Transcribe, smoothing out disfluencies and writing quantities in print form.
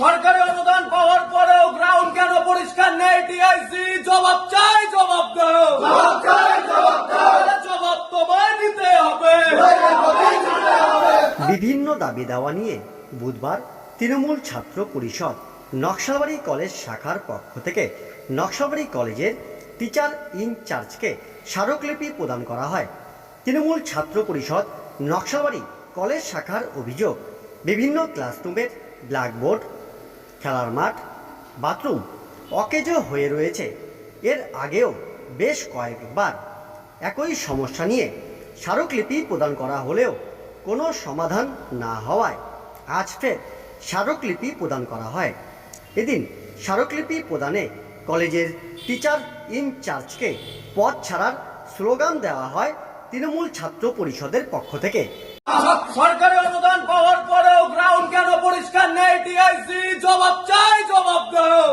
সরকারি অনুদান পাওয়ার পরেও গ্রাউন্ড কেন পরিষ্কার নেই? টিআইসি জবাব চাই, জবাব দাও, জবাব তোমায় দিতে হবে। বিভিন্ন দাবি দেওয়া নিয়ে বুধবার তৃণমূল ছাত্র পরিষদ নকশালবাড়ি কলেজ শাখার পক্ষ থেকে নকশালবাড়ি কলেজের টিচার ইনচার্জকে স্মারকলিপি প্রদান করা হয়। তৃণমূল ছাত্র পরিষদ নকশালবাড়ি কলেজ শাখার অভিযোগ, বিভিন্ন ক্লাসরুমের ব্ল্যাকবোর্ড, খেলার মাঠ, বাথরুম অকেজো হয়ে রয়েছে। এর আগেও বেশ কয়েকবার একই সমস্যা নিয়ে স্মারকলিপি প্রদান করা হলেও কোনো সমাধান না হওয়ায় আজ ফের স্মারকলিপি প্রদান করা হয়। এদিন স্মারকলিপি প্রদানে কলেজের টিচার ইনচার্জকে পদ ছাড়ার স্লোগান দেওয়া হয় তৃণমূল ছাত্র পরিষদের পক্ষ থেকে। সরকারি অনুদান পাওয়ার পরেও গ্রাউন্ড কেন পরিষ্কার নেই? টিআইসি জবাব চাই, জবাব দাও।